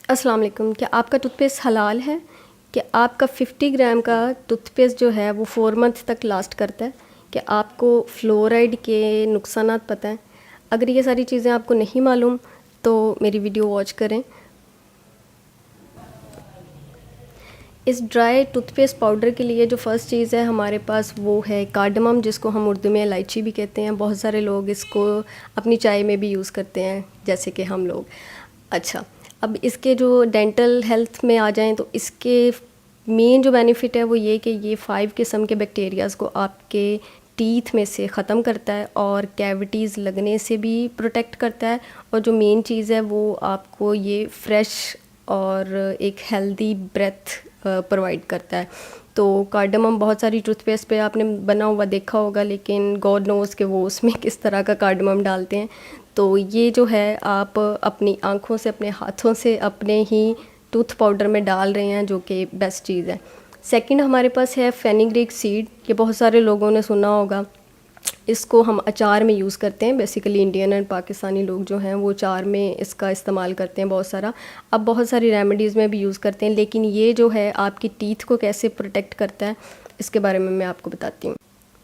अस्सलाम वालेकुम। क्या आपका टूथपेस्ट हलाल है? क्या आपका 50 ग्राम का टूथपेस्ट जो है वो 4 मंथ तक लास्ट करता है? क्या आपको फ्लोराइड के नुकसानात पता हैं? अगर ये सारी चीज़ें आपको नहीं मालूम तो मेरी वीडियो वॉच करें। इस ड्राई टूथपेस्ट पाउडर के लिए जो फ़र्स्ट चीज़ है हमारे पास वो है कार्डमम, जिसको हम उर्दू में इलायची भी कहते हैं। बहुत सारे लोग इसको अपनी चाय में भी यूज़ करते हैं, जैसे कि हम लोग। अच्छा, अब इसके जो डेंटल हेल्थ में आ जाएं तो इसके मेन जो बेनिफिट है वो ये कि ये 5 किस्म के बैक्टीरियाज़ को आपके टीथ में से ख़त्म करता है और कैविटीज़ लगने से भी प्रोटेक्ट करता है। और जो मेन चीज़ है वो आपको ये फ्रेश और एक हेल्दी ब्रेथ प्रोवाइड करता है। तो कार्डमम बहुत सारी टूथपेस्ट पे आपने बना हुआ देखा होगा, लेकिन गॉड नोज़ कि वो उसमें किस तरह का कार्डमम डालते हैं। तो ये जो है आप अपनी आँखों से, अपने हाथों से अपने ही टूथ पाउडर में डाल रहे हैं, जो कि बेस्ट चीज़ है। सेकंड हमारे पास है फेनिग्रीक सीड। ये बहुत सारे लोगों ने सुना होगा। इसको हम अचार में यूज़ करते हैं। बेसिकली इंडियन एंड पाकिस्तानी लोग जो हैं वो अचार में इसका इस्तेमाल करते हैं बहुत सारा। अब बहुत सारी रेमेडीज़ में भी यूज़ करते हैं, लेकिन ये जो है आपकी टीथ को कैसे प्रोटेक्ट करता है इसके बारे में मैं आपको बताती हूँ।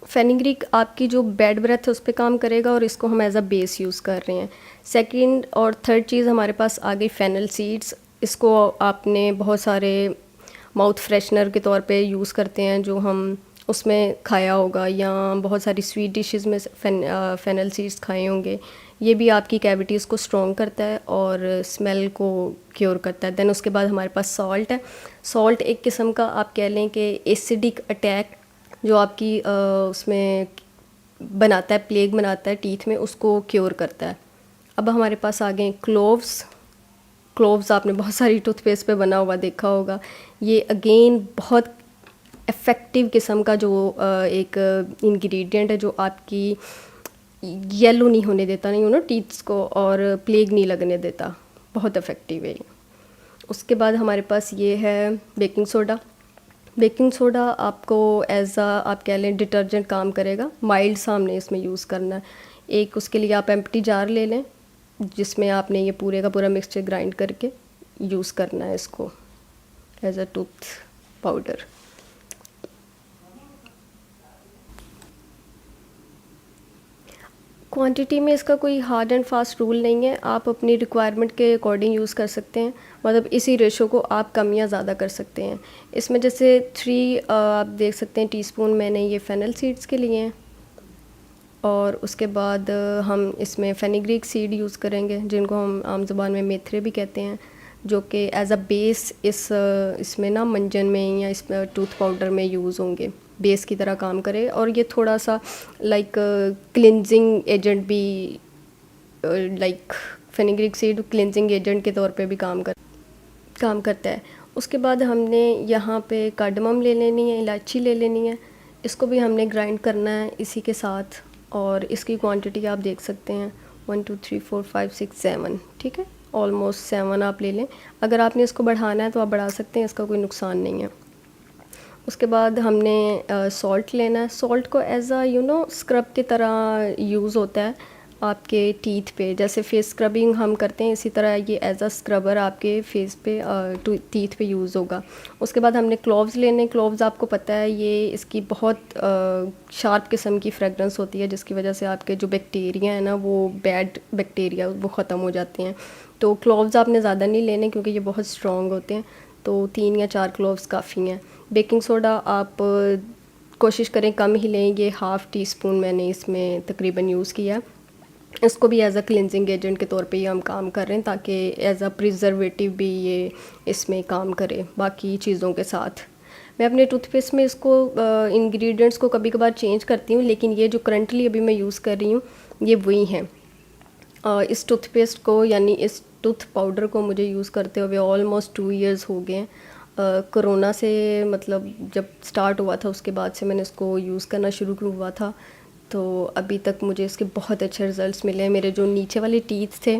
फेनिग्रीक आपकी जो बैड ब्रेथ है उस पर काम करेगा और इसको हम एज अ बेस यूज़ कर रहे हैं। सेकंड और थर्ड चीज़ हमारे पास आ गई फेनल सीड्स। इसको आपने बहुत सारे माउथ फ्रेशनर के तौर पे यूज़ करते हैं, जो हम उसमें खाया होगा, या बहुत सारी स्वीट डिशेस में फेनल सीड्स खाए होंगे। ये भी आपकी कैविटीज़ को स्ट्रॉन्ग करता है और स्मेल को क्योर करता है। देन उसके बाद हमारे पास सॉल्ट है। सॉल्ट एक किस्म का आप कह लें कि एसिडिक अटैक जो आपकी उसमें बनाता है, प्लेग बनाता है टीथ में, उसको क्योर करता है। अब हमारे पास आ गए क्लोव्स। क्लोव्स आपने बहुत सारी टूथपेस्ट पे बना हुआ देखा होगा। ये अगेन बहुत इफ़ेक्टिव किस्म का जो एक इंग्रेडिएंट है जो आपकी येलो नहीं होने देता, नहीं टीथ्स को, और प्लेग नहीं लगने देता। बहुत इफ़ेक्टिव है ये। उसके बाद हमारे पास ये है बेकिंग सोडा। बेकिंग सोडा आपको एज आ आप कह लें डिटर्जेंट काम करेगा। माइल्ड सा हमने इसमें यूज़ करना है। एक उसके लिए आप एम्प्टी जार ले लें जिसमें आपने ये पूरे का पूरा मिक्सचर ग्राइंड करके यूज़ करना है इसको as a tooth powder. Quantity में इसका कोई हार्ड एंड फास्ट रूल नहीं है। आप अपनी रिक्वायरमेंट के अकॉर्डिंग यूज़ कर सकते हैं। मतलब इसी रेशो को आप कम या ज़्यादा कर सकते हैं। इसमें जैसे 3 आप देख सकते हैं टीस्पून मैंने ये फेनल सीड्स के लिए हैं, और उसके बाद हम इसमें फेनिग्रीक सीड यूज़ करेंगे, जिनको हम आम ज़बान में मेथरे भी कहते हैं, जो कि एज अ बेस इसमें ना मंजन में या इस टूथ पाउडर में यूज़ होंगे, बेस की तरह काम करे। और ये थोड़ा सा लाइक क्लिनजिंग एजेंट भी, like fenugreek seed cleansing agent के तौर पे भी काम करता है। उसके बाद हमने यहाँ पे कार्डमम ले लेनी है, इलायची ले लेनी है। इसको भी हमने ग्राइंड करना है इसी के साथ, और इसकी क्वांटिटी आप देख सकते हैं 1 2 3 4 5 6 7, ठीक है, ऑलमोस्ट 7 आप ले लें। अगर आपने इसको बढ़ाना है तो आप बढ़ा सकते हैं, इसका कोई नुकसान नहीं है। उसके बाद हमने सॉल्ट लेना है। सॉल्ट को एज अ स्क्रब की तरह यूज़ होता है आपके टीथ पे। जैसे फेस स्क्रबिंग हम करते हैं, इसी तरह ये एज अ स्क्रबर आपके फेस पे टीथ पे यूज़ होगा। उसके बाद हमने क्लोव्स लेने। क्लोव्स आपको पता है ये इसकी बहुत शार्प किस्म की फ्रेगरेंस होती है, जिसकी वजह से आपके जो बैक्टीरिया है ना, वो बैड बैक्टीरिया वो ख़त्म हो जाते हैं। तो क्लोव्स आपने ज़्यादा नहीं लेने क्योंकि ये बहुत स्ट्रॉन्ग होते हैं, तो 3 या 4 क्लोव्स काफ़ी हैं। बेकिंग सोडा आप कोशिश करें कम ही लें। ये हाफ़ टी स्पून मैंने इसमें तकरीबन यूज़ किया है। इसको भी एज अ क्लिनजिंग एजेंट के तौर पे ही हम काम कर रहे हैं, ताकि एज अ प्रिजर्वेटिव भी ये इसमें काम करे बाकी चीज़ों के साथ। मैं अपने टूथपेस्ट में इसको इंग्रेडिएंट्स को कभी कभार चेंज करती हूँ, लेकिन ये जो करंटली अभी मैं यूज़ कर रही हूँ ये वही हैं। इस टूथपेस्ट को यानी इस टूथ पाउडर को मुझे यूज़ करते हुए ऑलमोस्ट 2 इयर्स हो गए हैं। कोरोना से मतलब जब स्टार्ट हुआ था उसके बाद से मैंने इसको यूज़ करना शुरू हुआ था, तो अभी तक मुझे इसके बहुत अच्छे रिज़ल्ट्स मिले हैं। मेरे जो नीचे वाले टीथ थे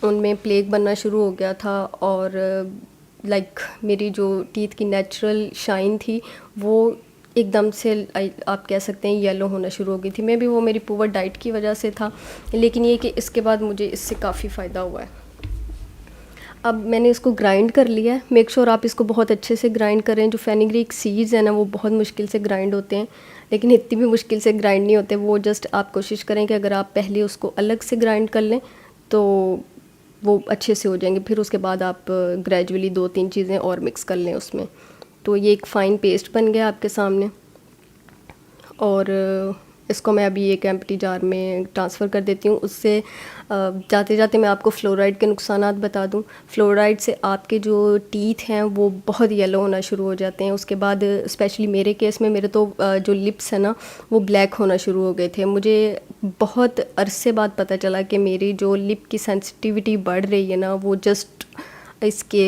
उनमें प्लेग बनना शुरू हो गया था, और लाइक मेरी जो टीथ की नेचुरल शाइन थी वो एकदम से आप कह सकते हैं येलो होना शुरू हो गई थी। मे भी वो मेरी पुअर डाइट की वजह से था, लेकिन ये कि इसके बाद मुझे इससे काफ़ी फ़ायदा हुआ है। अब मैंने इसको ग्राइंड कर लिया है। मेक श्योर आप इसको बहुत अच्छे से ग्राइंड करें। जो फेनिग्रीक सीड्स हैं ना वो बहुत मुश्किल से ग्राइंड होते हैं, लेकिन इतनी भी मुश्किल से ग्राइंड नहीं होते वो। जस्ट आप कोशिश करें कि अगर आप पहले उसको अलग से ग्राइंड कर लें तो वो अच्छे से हो जाएंगे। फिर उसके बाद आप ग्रेजुअली 2-3 चीज़ें और मिक्स कर लें उसमें। तो ये एक फ़ाइन पेस्ट बन गया आपके सामने। और इसको मैं अभी एक एम्प्टी जार में ट्रांसफ़र कर देती हूँ। उससे जाते जाते मैं आपको फ्लोराइड के नुकसानात बता दूँ। फ्लोराइड से आपके जो टीथ हैं वो बहुत येलो होना शुरू हो जाते हैं। उसके बाद स्पेशली मेरे केस में मेरे तो जो लिप्स हैं ना वो ब्लैक होना शुरू हो गए थे। मुझे बहुत अरसे बाद पता चला कि मेरी जो लिप की सेंसिटिविटी बढ़ रही है ना वो जस्ट इसके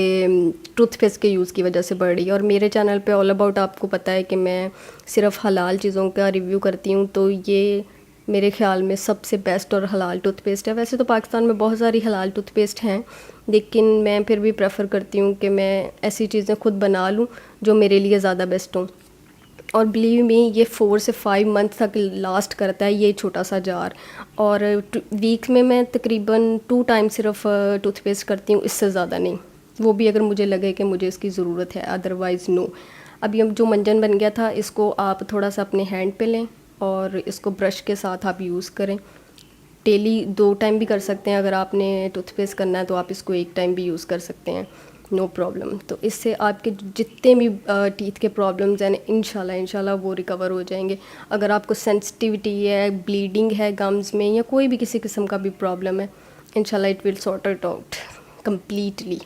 टूथपेस्ट के यूज़ की वजह से बढ़ रही है। और मेरे चैनल पे ऑल अबाउट आपको पता है कि मैं सिर्फ हलाल चीज़ों का रिव्यू करती हूँ, तो ये मेरे ख़्याल में सबसे बेस्ट और हलाल टूथपेस्ट है। वैसे तो पाकिस्तान में बहुत सारी हलाल टूथपेस्ट हैं, लेकिन मैं फिर भी प्रेफर करती हूँ कि मैं ऐसी चीज़ें खुद बना लूँ जो मेरे लिए ज़्यादा बेस्ट हों। और बिलीव मी ये 4 से 5 मंथ तक लास्ट करता है ये छोटा सा जार। और वीक में मैं तकरीबन 2 टाइम सिर्फ टूथपेस्ट करती हूँ, इससे ज़्यादा नहीं। वो भी अगर मुझे लगे कि मुझे इसकी ज़रूरत है, अदरवाइज़ नो। अभी अब जो मंजन बन गया था इसको आप थोड़ा सा अपने हैंड पे लें और इसको ब्रश के साथ आप यूज़ करें। डेली 2 टाइम भी कर सकते हैं। अगर आपने टूथपेस्ट करना है तो आप इसको 1 टाइम भी यूज़ कर सकते हैं, नो प्रॉब्लम। तो इससे आपके जितने भी टीथ के प्रॉब्लम्स हैं इंशाल्लाह वो रिकवर हो जाएंगे। अगर आपको सेंसिटिविटी है, ब्लीडिंग है गम्स में, या कोई भी किसी किस्म का भी प्रॉब्लम है, इंशाल्लाह it will sort it out completely.